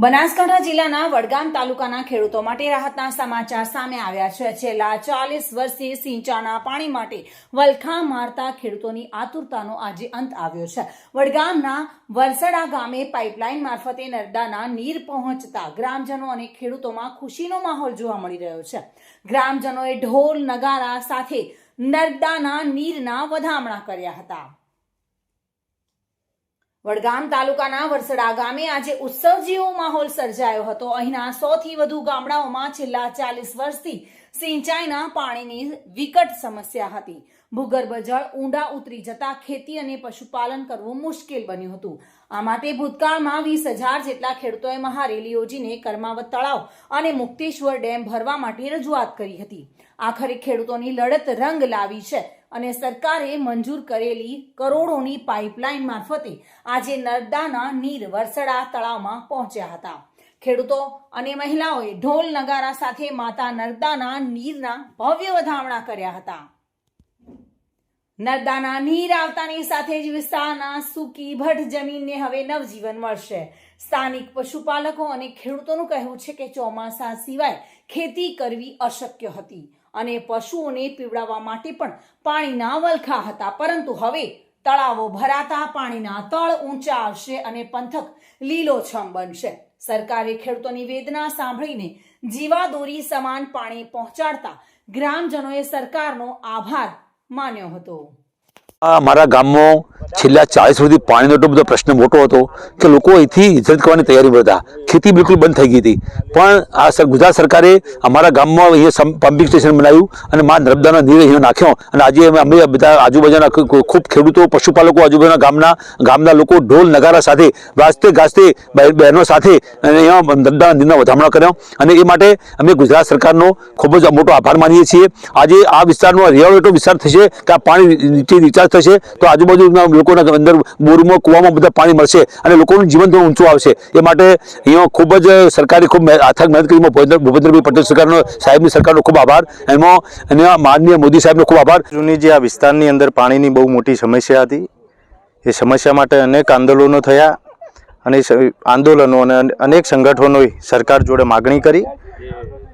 બનાસકાંઠા જિલ્લાના વડગામ તાલુકાના ખેડૂતો માટે રાહતના સમાચાર સામે આવ્યા છે। છેલ્લા 40 વર્ષથી સિંચાઈના પાણી માટે વલખા મારતા ખેડૂતોની આતુરતાનો આજે અંત આવ્યો છે। વડગામના વરસડા ગામે પાઇપલાઇન મારફતે નર્મદાના નીર પહોંચતા ગ્રામજનો અને ખેડૂતોમાં ખુશીનો માહોલ જોવા મળી રહ્યો છે। ગ્રામજનોએ ઢોલ નગારા સાથે નર્મદાના નીરના વધામણા કર્યા હતા। વડગામ તાલુકાના વરસડા ગામે આજે ઉત્સવ જેવો માહોલ સર્જાયો હતો। અહીંના 100 થી વધુ ગામડાઓમાં છેલ્લા 40 વર્ષથી સિંચાઈના પાણીની વિકટ સમસ્યા હતી। ભૂગર્ભ જળ ઊંડા ઉતરી જતા ખેતી અને પશુપાલન કરવું મુશ્કેલ બન્યું હતું। આ માટે ભૂતકાળમાં 20,000 જેટલા ખેડૂતોએ મહારેલી યોજીને કર્માવત તળાવ અને મુક્તેશ્વર ડેમ ભરવા માટે રજૂઆત કરી હતી। આખરે ખેડૂતોની લડત રંગ લાવી છે અને સરકારે મંજૂર કરેલી કરોડોની પાઇપલાઇન મારફતે આજે નર્મદાના નીર વરસડા તળાવમાં પહોંચ્યા હતા। ખેડૂતો અને મહિલાઓએ ઢોલ નગારા સાથે માતા નર્મદાના નીરના ભવ્ય વધામણા કર્યા હતા। નર્મદાના નીર આવતાની સાથે જ વિસ્તારના સૂકી ભટ્ટ જમીનને હવે નવજીવન મળશે। સ્થાનિક પશુપાલકો અને ખેડૂતોનું કહેવું છે કે ચોમાસા સિવાય ખેતી કરવી અશક્ય હતી અને પશુઓને પીવડાવવા માટે પણ પાણીના વલખા હતા, પરંતુ હવે તળાવો ભરાતા પાણીના તળ ઊંચા આવશે અને પંથક લીલોછમ બનશે। સરકારે ખેડૂતોની વેદના સાંભળીને જીવાદોરી સમાન પાણી પહોંચાડતા ગ્રામજનોએ સરકારનો આભાર માન્યો હતો। અમારા ગામમાં છેલ્લા 40 વર્ષથી પાણીનો એટલો બધો પ્રશ્ન મોટો હતો કે લોકો અહીંથી હિજરત કરવાની તૈયારીમાં હતા। ખેતી બિલકુલ બંધ થઈ ગઈ હતી, પણ આ ગુજરાત સરકારે અમારા ગામમાં અહીંયા પમ્પિંગ સ્ટેશન બનાવ્યું અને મા નર્મદાનો નીર અહીંયા નાખ્યો અને આજે અમે બધા આજુબાજુના ખૂબ ખેડૂતો પશુપાલકો આજુબાજુના ગામના લોકો ઢોલ નગારા સાથે વાજતે ગાજતે બહેનો સાથે અહીંયા નર્મદાના નીરના વધામણા કર્યા અને એ માટે અમે ગુજરાત સરકારનો ખૂબ જ મોટો આભાર માનીએ છીએ। આજે આ વિસ્તારનો રેવાળો એટલો વિસ્તાર થશે કે આ પાણી નીચે રિચાર્જ થશે તો આજુબાજુના લોકોના અંદર બોરમાં કૂવામાં બધા પાણી મળશે અને લોકોનું જીવન થોડું ઊંચું આવશે। એ માટે અહીંયા ખૂબ જ સરકારે ખૂબ અથાગ મહેનત કરી ભૂપેન્દ્રભાઈ પટેલ સરકારનો સાહેબની સરકારનો ખૂબ આભાર, એમાં અને માનનીય મોદી સાહેબનો ખૂબ આભાર। જૂની જે આ વિસ્તારની અંદર પાણીની બહુ મોટી સમસ્યા હતી, એ સમસ્યા માટે અનેક આંદોલનો થયા અને આંદોલનો અને અનેક સંગઠનોએ સરકાર જોડે માગણી કરી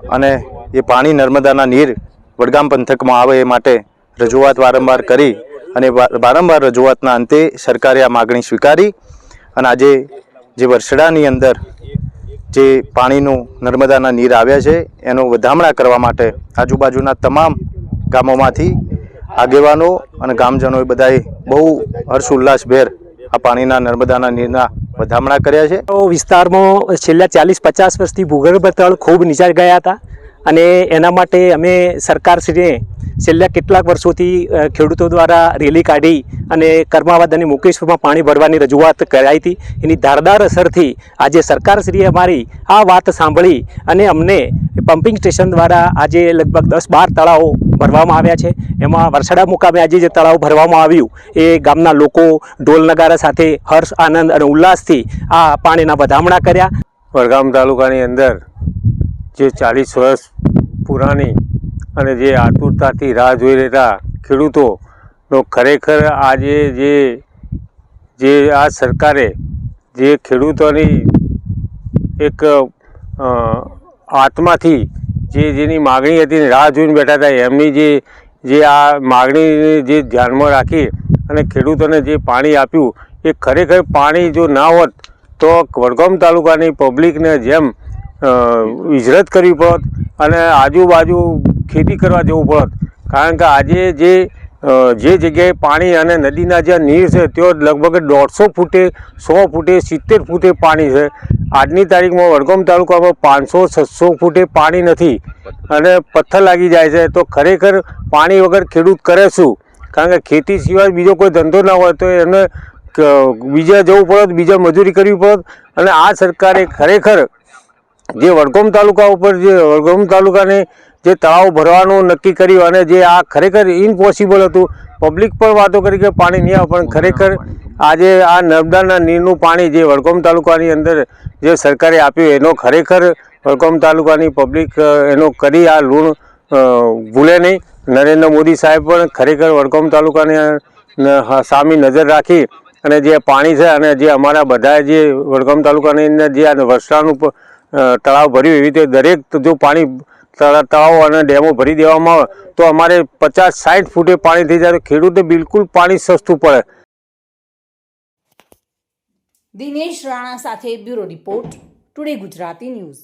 અને એ પાણી નર્મદાના નીર વડગામ પંથકમાં આવે એ માટે રજૂઆત વારંવાર કરી અને વારંવાર રજૂઆતના અંતે સરકારે આ માગણી સ્વીકારી અને આજે જે વરસડાની અંદર જે પાણીનું નર્મદાના નીર આવ્યા છે એનો વધામણા કરવા માટે આજુબાજુના તમામ ગામોમાંથી આગેવાનો અને ગામજનોએ બધાએ બહુ હર્ષ ઉલ્લાસભેર આ પાણીના નર્મદાના નીરના વધામણા કર્યા છે। વિસ્તારમાં છેલ્લા 40-50 વર્ષથી ભૂગર્ભ તળ ખૂબ નીચા ગયા હતા અને એના માટે અમે સરકારશ્રીને છેલ્લા કેટલાક વર્ષોથી ખેડૂતો દ્વારા રેલી કાઢી અને કર્માવત અને મુકેશ્વરમાં પાણી ભરવાની રજૂઆત કરાઈ હતી। એની ધારદાર અસરથી આજે સરકારશ્રીએ અમારી આ વાત સાંભળી અને અમને પમ્પિંગ સ્ટેશન દ્વારા આજે લગભગ 10-12 તળાવો ભરવામાં આવ્યા છે। એમાં વરસડા મુકામે આજે જે તળાવ ભરવામાં આવ્યું એ ગામના લોકો ઢોલ નગારા સાથે હર્ષ આનંદ અને ઉલ્લાસથી આ પાણીના વધામણા કર્યા। વડગામ તાલુકાની અંદર જે 40 વર્ષ પુરાણી અને જે આતુરતાથી રાહ જોઈ રહેતા ખેડૂતોનો ખરેખર આજે જે આ સરકારે જે ખેડૂતોની એક આત્માથી જેની માગણી હતી ને રાહ જોઈને બેઠા હતા, એમની જે આ માગણીને જે ધ્યાનમાં રાખી અને ખેડૂતોને જે પાણી આપ્યું એ ખરેખર પાણી જો ના હોત તો વડગામ તાલુકાની પબ્લિકને જેમ હિજરત કરવી પડત અને આજુબાજુ ખેતી કરવા જવું પડત, કારણ કે આજે જે જગ્યાએ પાણી અને નદીના જે નીર છે ત્યાં લગભગ 150 ફૂટે 100 ફૂટે 70 ફૂટે પાણી છે। આજની તારીખમાં વડગામ તાલુકામાં 500-600 ફૂટે પાણી નથી અને પથ્થર લાગી જાય છે, તો ખરેખર પાણી વગર ખેડૂત કરે શું? કારણ કે ખેતી સિવાય બીજો કોઈ ધંધો ના હોય તો એને બીજા જવું પડત, બીજા મજૂરી કરવી પડત અને આ સરકારે ખરેખર જે વડગામ તાલુકા ઉપર જે વડગામ તાલુકાને જે તળાવ ભરવાનું નક્કી કર્યું અને જે આ ખરેખર ઇમ્પોસિબલ હતું, પબ્લિક પણ વાતો કરી કે પાણી નહીં આવે, પણ ખરેખર આજે આ નર્મદાના નીરનું પાણી જે વડગામ તાલુકાની અંદર જે સરકારે આપ્યું એનો ખરેખર વડગામ તાલુકાની પબ્લિક એનો કરી આ ઋણ ભૂલે નહીં। નરેન્દ્ર મોદી સાહેબ પણ ખરેખર વડગામ તાલુકાને સામી નજર રાખી અને જે પાણી છે અને જે અમારા બધા જે વડગામ તાલુકાની અંદર જે આ વરસાદનું તળાવ ભર્યું એવી રીતે દરેક જો પાણી તળાવો અને ડેમો ભરી દેવામાં આવે તો અમારે 50-60 ફૂટે પાણી થઈ જાય તો ખેડૂતને બિલકુલ પાણી સસ્તું પડે. દિનેશ રાણા સાથે bureau report, today Gujarati news.